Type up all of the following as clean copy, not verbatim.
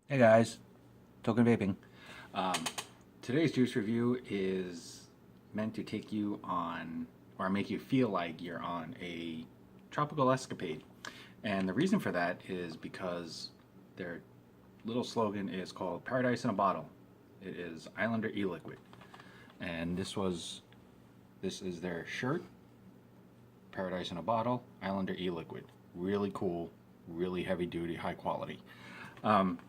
Hey guys, Token Vaping. Um, Today's juice review is meant to take you on, or make you feel like you're on a tropical escapade. And the reason for that is because their little slogan is called Paradise in a Bottle. It is Islander E-Liquid. And this is their shirt, Paradise in a Bottle, Islander E-Liquid. Really cool, really heavy duty, high quality. Um,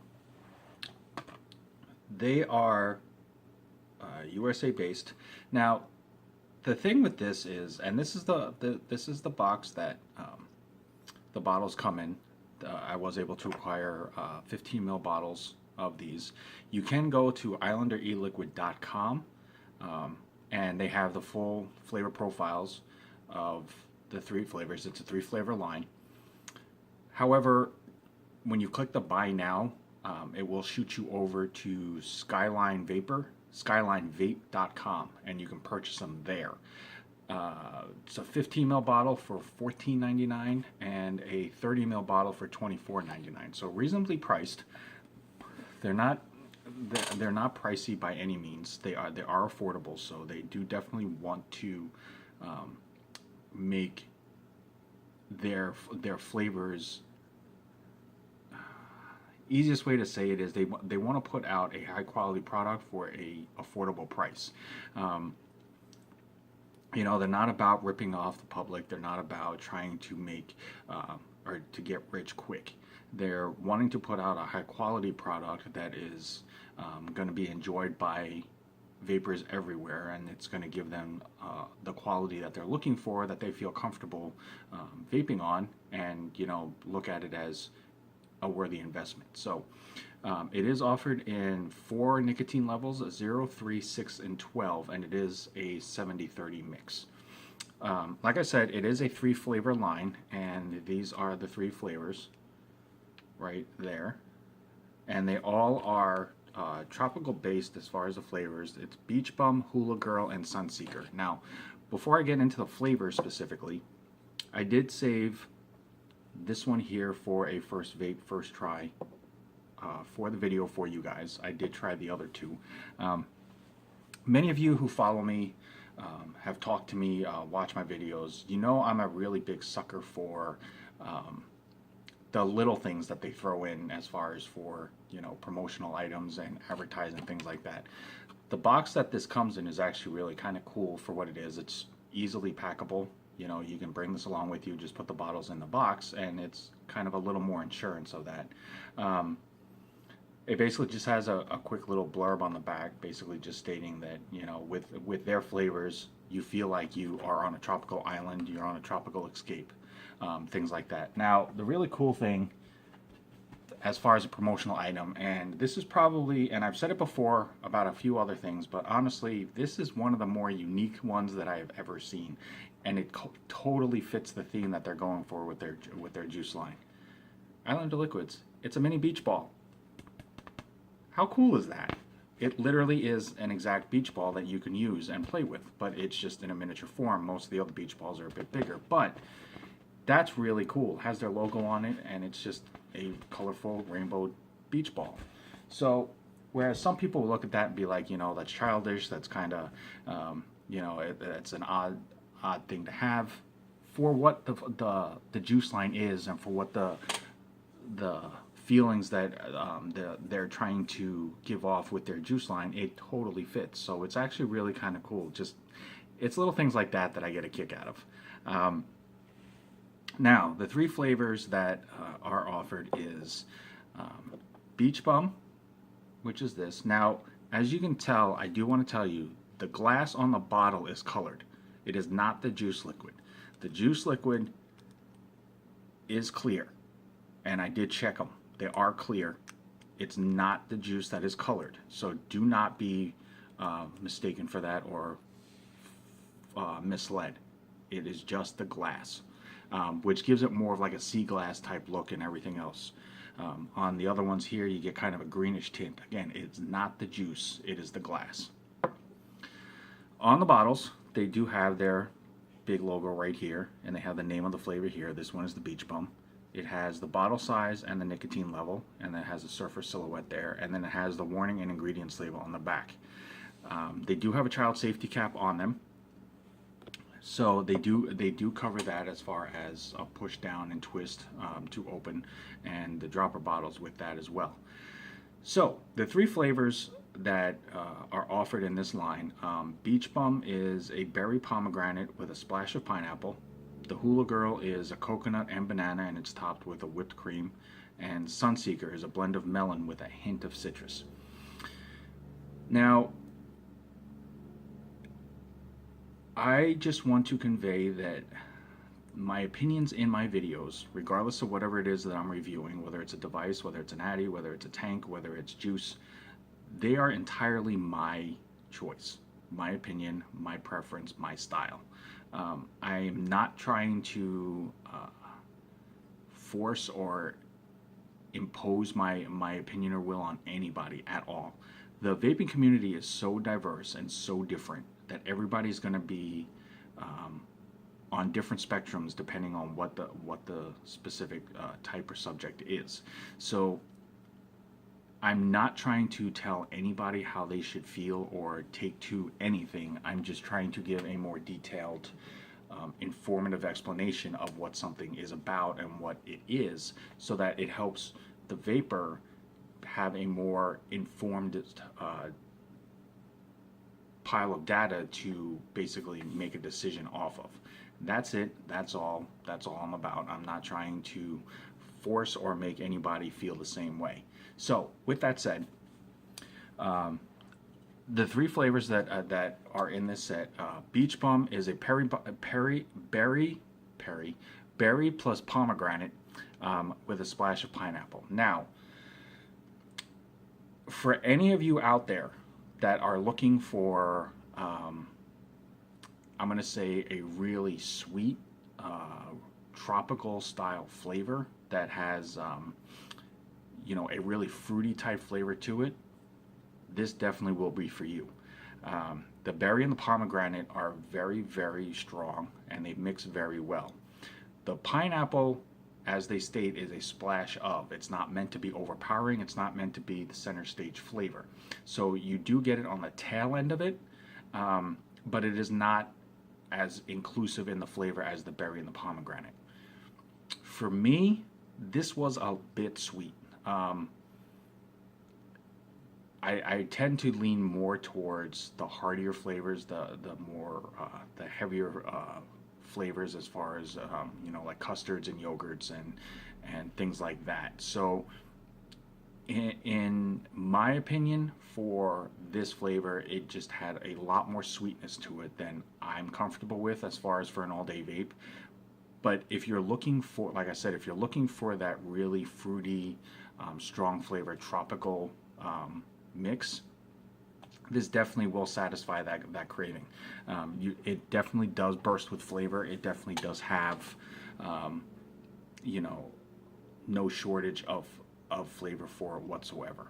They are USA based. Now, the thing with this is, and this is the box that the bottles come in. I was able to acquire 15 ml bottles of these. You can go to islandereliquid.com, and they have the full flavor profiles of the three flavors. It's a 3 flavor line. However, when you click the buy now, it will shoot you over to skylinevape.com, and you can purchase them there. It's a 15 ml bottle for $14.99 and a 30 ml bottle for $24.99. So reasonably priced. They're not they're not pricey by any means. They are affordable. So they do definitely want to make their flavors. Easiest way to say it is they want to put out a high quality product for a affordable price. Um, they're not about ripping off the public. They're not about trying to make or to get rich quick. They're wanting to put out a high quality product that is going to be enjoyed by vapors everywhere, and it's going to give them the quality that they're looking for, that they feel comfortable vaping on, and look at it as a worthy investment. So it is offered in 4 nicotine levels: 0, 3, 6, and 12, and it is a 70-30 mix. Like I said, it is a 3 flavor line, and these are the 3 flavors right there. And they all are tropical based as far as the flavors. It's Beach Bum, Hula Girl, and Sun Seeker. Now, before I get into the flavors specifically, I did save this one here for a first vape, first try for the video for you guys. I did try the other 2. Many of you who follow me have talked to me, watch my videos. I'm a really big sucker for the little things that they throw in as far as for promotional items and advertising, things like that. The box that this comes in is actually really kind of cool for what it is. It's easily packable. You can bring this along with you, just put the bottles in the box, and it's kind of a little more insurance of that. It basically just has a quick little blurb on the back, basically just stating that, with their flavors, you feel like you are on a tropical island, you're on a tropical escape, things like that. Now, the really cool thing as far as a promotional item, and this is probably, and I've said it before about a few other things, but honestly, this is one of the more unique ones that I have ever seen, and it totally fits the theme that they're going for with their juice line. Islander Liquids. It's a mini beach ball. How cool is that? It literally is an exact beach ball that you can use and play with, but it's just in a miniature form. Most of the other beach balls are a bit bigger, but that's really cool. It has their logo on it, and it's just a colorful rainbow beach ball. So, whereas some people look at that and be like, that's childish, that's kind of, it's an odd thing to have. For what the juice line is, and for what the feelings that they're trying to give off with their juice line, it totally fits. So it's actually really kind of cool. Just, it's little things like that that I get a kick out of. Now, the 3 flavors that are offered is Beach Bum, which is this. Now, as you can tell, I do want to tell you, the glass on the bottle is colored. It is not the juice liquid. The juice liquid is clear, and I did check them. They are clear. It's not the juice that is colored. So do not be mistaken for that or misled. It is just the glass. Which gives it more of like a sea glass type look and everything else. On the other ones here, you get kind of a greenish tint. Again, it's not the juice, it is the glass. On the bottles, they do have their big logo right here, and they have the name of the flavor here. This one is the Beach Bum. It has the bottle size and the nicotine level, and then it has a surfer silhouette there, and then it has the warning and ingredients label on the back. They do have a child safety cap on them, so they do cover that as far as a push down and twist to open, and the dropper bottles with that as well. So the three flavors that are offered in this line, Beach Bum is a berry pomegranate with a splash of pineapple. The Hula Girl is a coconut and banana, and it's topped with a whipped cream. And Seeker is a blend of melon with a hint of citrus. Now, I just want to convey that my opinions in my videos, regardless of whatever it is that I'm reviewing, whether it's a device, whether it's an addy, whether it's a tank, whether it's juice, they are entirely my choice, my opinion, my preference, my style. I am not trying to force or impose my opinion or will on anybody at all. The vaping community is so diverse and so different that everybody's going to be on different spectrums depending on what the specific type or subject is. So I'm not trying to tell anybody how they should feel or take to anything. I'm just trying to give a more detailed, informative explanation of what something is about and what it is, so that it helps the vapor have a more informed pile of data to basically make a decision off of. That's it. That's all I'm about. I'm not trying to force or make anybody feel the same way. So with that said, the three flavors that are in this set, Beach Bum is a berry plus pomegranate with a splash of pineapple. Now, for any of you out there that are looking for, I'm going to say, a really sweet, tropical style flavor that has, a really fruity type flavor to it, this definitely will be for you. The berry and the pomegranate are very, very strong, and they mix very well. The pineapple, as they state, is a splash of. It's not meant to be overpowering. It's not meant to be the center stage flavor. So you do get it on the tail end of it, but it is not as inclusive in the flavor as the berry and the pomegranate. For me, this was a bit sweet. I tend to lean more towards the heartier flavors, the heavier flavors, as far as like custards and yogurts and things like that. So in my opinion, for this flavor, it just had a lot more sweetness to it than I'm comfortable with as far as for an all-day vape. But if you're looking for, like I said, if you're looking for that really fruity, strong flavor, tropical mix, this definitely will satisfy that craving. It definitely does burst with flavor. It definitely does have, no shortage of flavor for it whatsoever.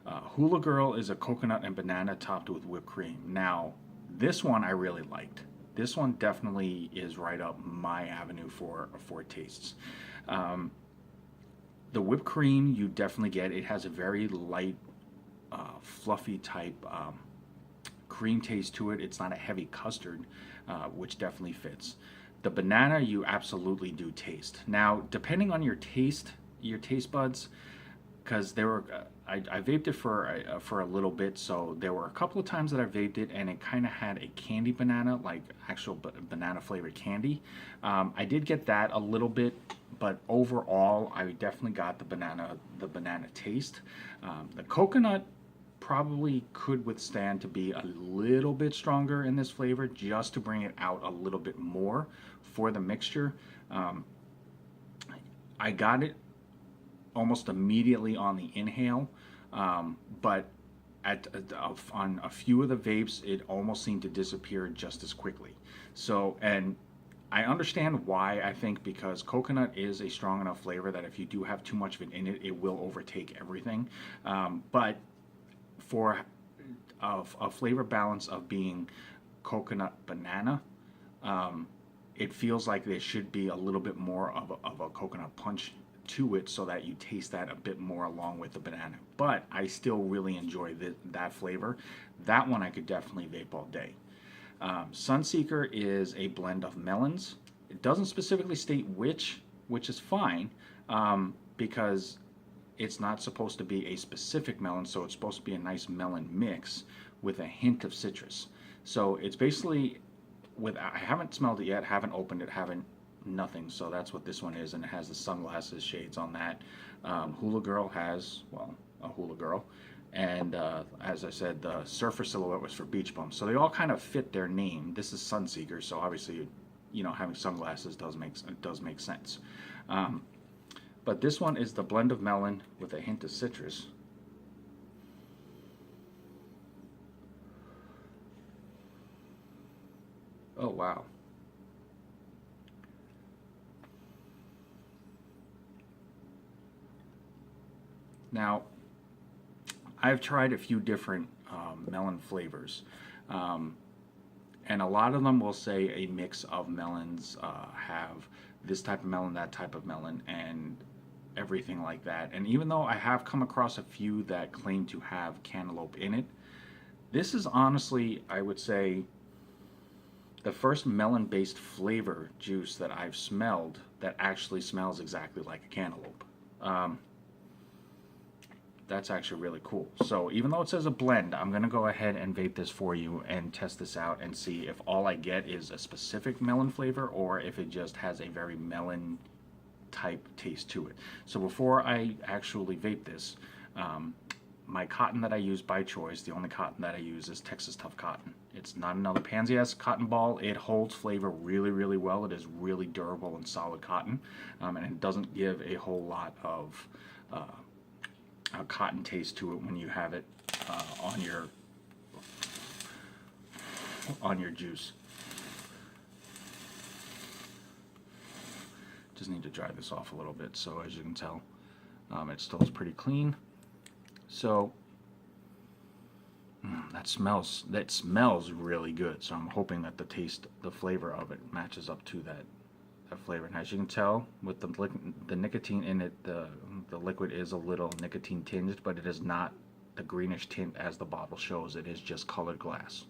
Hula Girl is a coconut and banana topped with whipped cream. Now, this one I really liked. This one definitely is right up my avenue for tastes. The whipped cream you definitely get. It has a very light, fluffy type cream taste to it. It's not a heavy custard, which definitely fits. The banana you absolutely do taste. Now, depending on your taste buds, because there were I vaped it for a little bit, so there were a couple of times that I vaped it and it kind of had a candy banana, like actual banana flavored candy. I did get that a little bit, but overall I definitely got the banana taste. The coconut probably could withstand to be a little bit stronger in this flavor, just to bring it out a little bit more for the mixture. I got it almost immediately on the inhale, but on a few of the vapes, it almost seemed to disappear just as quickly. So, and I understand why. I think because coconut is a strong enough flavor that if you do have too much of it in it, it will overtake everything. But for a flavor balance of being coconut banana, it feels like there should be a little bit more of a coconut punch to it so that you taste that a bit more along with the banana. But I still really enjoy that flavor. That one I could definitely vape all day. Sunseeker is a blend of melons. It doesn't specifically state which is fine, because it's not supposed to be a specific melon, so it's supposed to be a nice melon mix with a hint of citrus. So it's basically, I haven't smelled it yet, haven't opened it, haven't nothing. So that's what this one is, and it has the sunglasses shades on that. Hula Girl has, well, a Hula Girl. And as I said, the Surfer Silhouette was for Beach Bum. So they all kind of fit their name. This is Sunseeker, so obviously, you know, having sunglasses does make sense. But this one is the blend of melon with a hint of citrus. Oh, wow. Now, I've tried a few different melon flavors, and a lot of them will say a mix of melons, have this type of melon, that type of melon, and everything like that. And even though I have come across a few that claim to have cantaloupe in it, this is honestly, I would say, the first melon-based flavor juice that I've smelled that actually smells exactly like a cantaloupe. That's actually really cool. So even though it says a blend, I'm going to go ahead and vape this for you and test this out and see if all I get is a specific melon flavor or if it just has a very melon type taste to it. So before I actually vape this, my cotton that I use by choice, the only cotton that I use is Texas Tough Cotton. It's not another pansy-ass cotton ball. It holds flavor really, really well. It is really durable and solid cotton, and it doesn't give a whole lot of a cotton taste to it when you have it on your juice. Just need to dry this off a little bit. So as you can tell, it still is pretty clean. So that smells really good. So I'm hoping that the flavor of it matches up to that flavor. And as you can tell, with the nicotine in it, the liquid is a little nicotine tinged, but it is not the greenish tint as the bottle shows. It is just colored glass.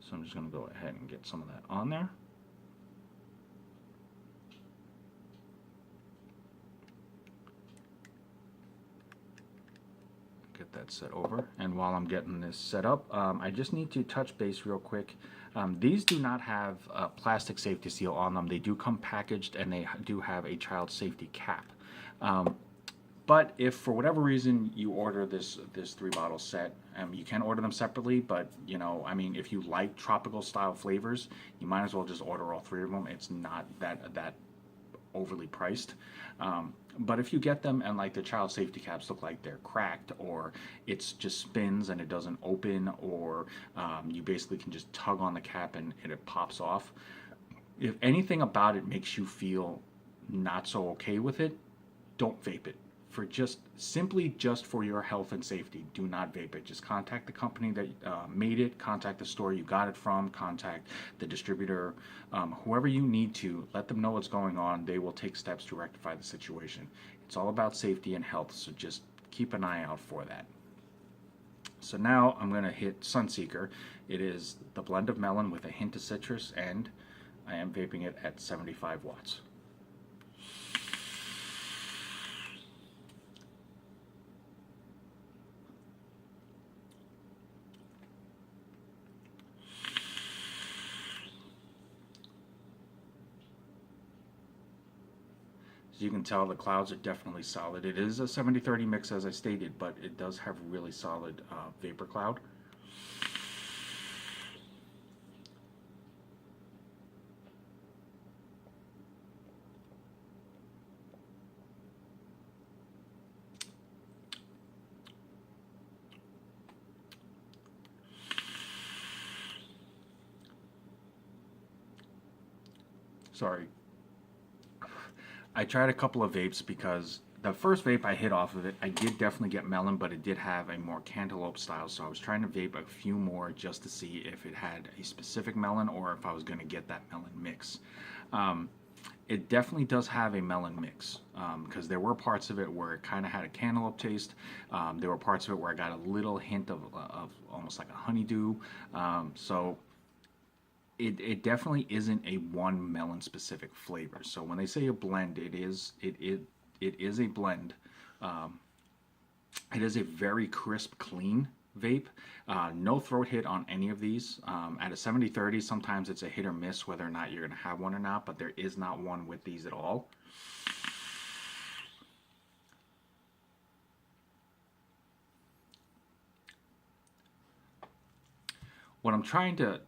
So I'm just going to go ahead and get some of that on there. Get that set over. And while I'm getting this set up, I just need to touch base real quick. These do not have plastic safety seal on them. They do come packaged, and they do have a child safety cap. But if for whatever reason you order this 3-bottle set, you can order them separately, but you know, I mean, if you like tropical style flavors, you might as well just order all 3 of them. It's not that overly priced. But if you get them and like the child safety caps look like they're cracked, or it's just spins and it doesn't open, or you basically can just tug on the cap and it pops off, if anything about it makes you feel not so okay with it, don't vape it. For simply for your health and safety, do not vape it. Just contact the company that made it, contact the store you got it from, contact the distributor, whoever you need to. Let them know what's going on. They will take steps to rectify the situation. It's all about safety and health, so just keep an eye out for that. So now I'm going to hit Sunseeker. It is the blend of melon with a hint of citrus, and I am vaping it at 75 watts. You can tell the clouds are definitely solid. It is a 70-30 mix as I stated, but it does have really solid vapor cloud. Sorry. I tried a couple of vapes because the first vape I hit off of it, I did definitely get melon, but it did have a more cantaloupe style. So I was trying to vape a few more just to see if it had a specific melon or if I was going to get that melon mix. It definitely does have a melon mix because there were parts of it where it kind of had a cantaloupe taste. There were parts of it where I got a little hint of almost like a honeydew. So it definitely isn't a one melon specific flavor. So when they say a blend, it is a blend. It is a very crisp, clean vape. No throat hit on any of these. At a 70/30, sometimes it's a hit or miss whether or not you're going to have one or not, but there is not one with these at all. What I'm trying to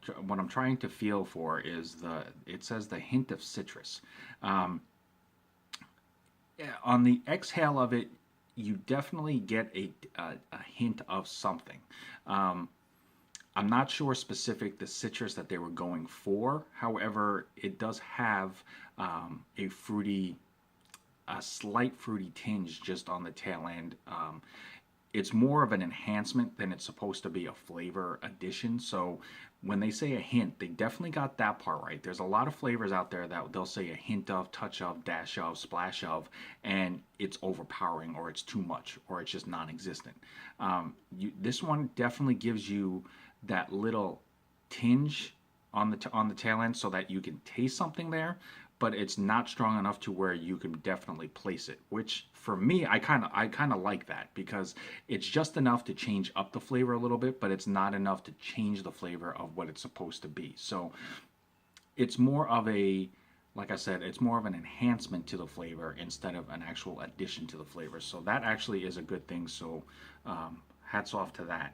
feel for is it says the hint of citrus. On the exhale of it, you definitely get a hint of something. I'm not sure specific the citrus that they were going for. However, it does have a slight fruity tinge just on the tail end. It's more of an enhancement than it's supposed to be a flavor addition. So when they say a hint, they definitely got that part right. There's a lot of flavors out there that they'll say a hint of, touch of, dash of, splash of, and it's overpowering or it's too much or it's just non-existent. This one definitely gives you that little tinge on the tail end so that you can taste something there, but it's not strong enough to where you can definitely place it, which for me, I kind of like that because it's just enough to change up the flavor a little bit, but it's not enough to change the flavor of what it's supposed to be. So it's more of like I said, it's more of an enhancement to the flavor instead of an actual addition to the flavor. So that actually is a good thing. So hats off to that.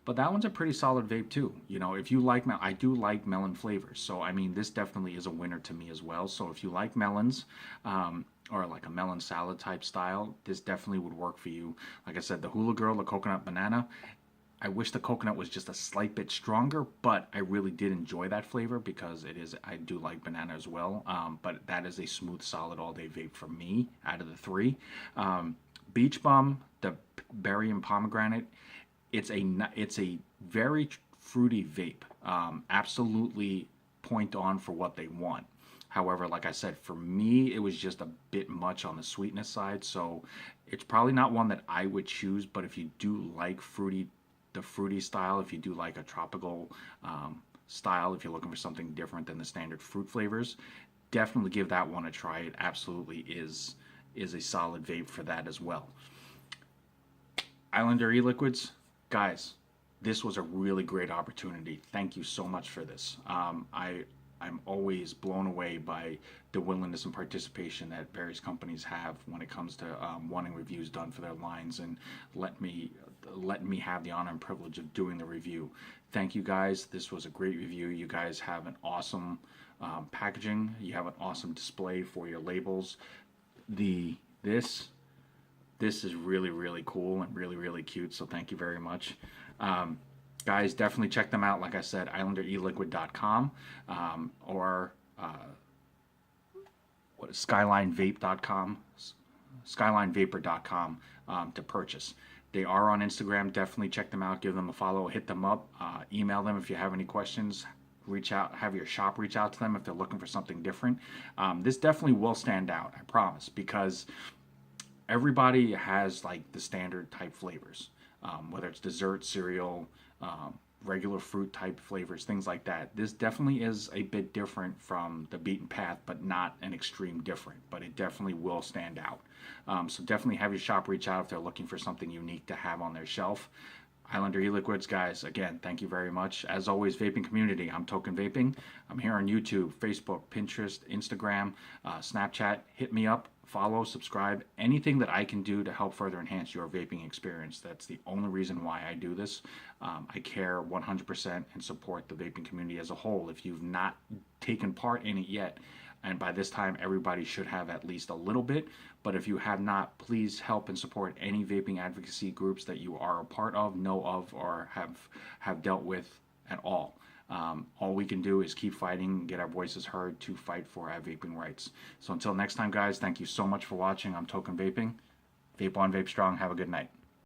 But that one's a pretty solid vape too. You know, if you like, I do like melon flavors. So, I mean, this definitely is a winner to me as well. So if you like melons, or like a melon salad type style, this definitely would work for you. Like I said, the Hula Girl, the coconut banana, I wish the coconut was just a slight bit stronger, but I really did enjoy that flavor because I do like banana as well. But that is a smooth, solid all day vape for me out of the three. Beach Bum, the Berry and Pomegranate, it's a very fruity vape. Absolutely point on for what they want. However, like I said, for me, it was just a bit much on the sweetness side. So it's probably not one that I would choose. But if you do like the fruity style, if you do like a tropical style, if you're looking for something different than the standard fruit flavors, definitely give that one a try. It absolutely is a solid vape for that as well. Islander e-liquids. Guys, this was a really great opportunity. Thank you so much for this. I'm always blown away by the willingness and participation that various companies have when it comes to wanting reviews done for their lines and let me have the honor and privilege of doing the review. Thank you guys. This was a great review. You guys have an awesome packaging. You have an awesome display for your labels. This is really, really cool and really, really cute, so thank you very much. Guys, definitely check them out. Like I said, islandereliquid.com or skylinevape.com, skylinevapor.com to purchase. They are on Instagram. Definitely check them out. Give them a follow. Hit them up. Email them if you have any questions. Reach out. Have your shop reach out to them if they're looking for something different. This definitely will stand out, I promise, because everybody has like the standard type flavors, whether it's dessert, cereal, regular fruit type flavors, things like that. This definitely is a bit different from the beaten path, but not an extreme different, but it definitely will stand out. So definitely have your shop reach out if they're looking for something unique to have on their shelf. Islander e-liquids, guys, again, thank you very much. As always, vaping community, I'm Token Vaping. I'm here on YouTube, Facebook, Pinterest, Instagram, Snapchat. Hit me up, follow, subscribe, anything that I can do to help further enhance your vaping experience. That's the only reason why I do this. I care 100% and support the vaping community as a whole. If you've not taken part in it yet, and by this time everybody should have at least a little bit, but if you have not, please help and support any vaping advocacy groups that you are a part of, know of, or have dealt with at all. All we can do is keep fighting, get our voices heard to fight for our vaping rights. So until next time, guys, thank you so much for watching. I'm Token Vaping. Vape on, vape strong. Have a good night.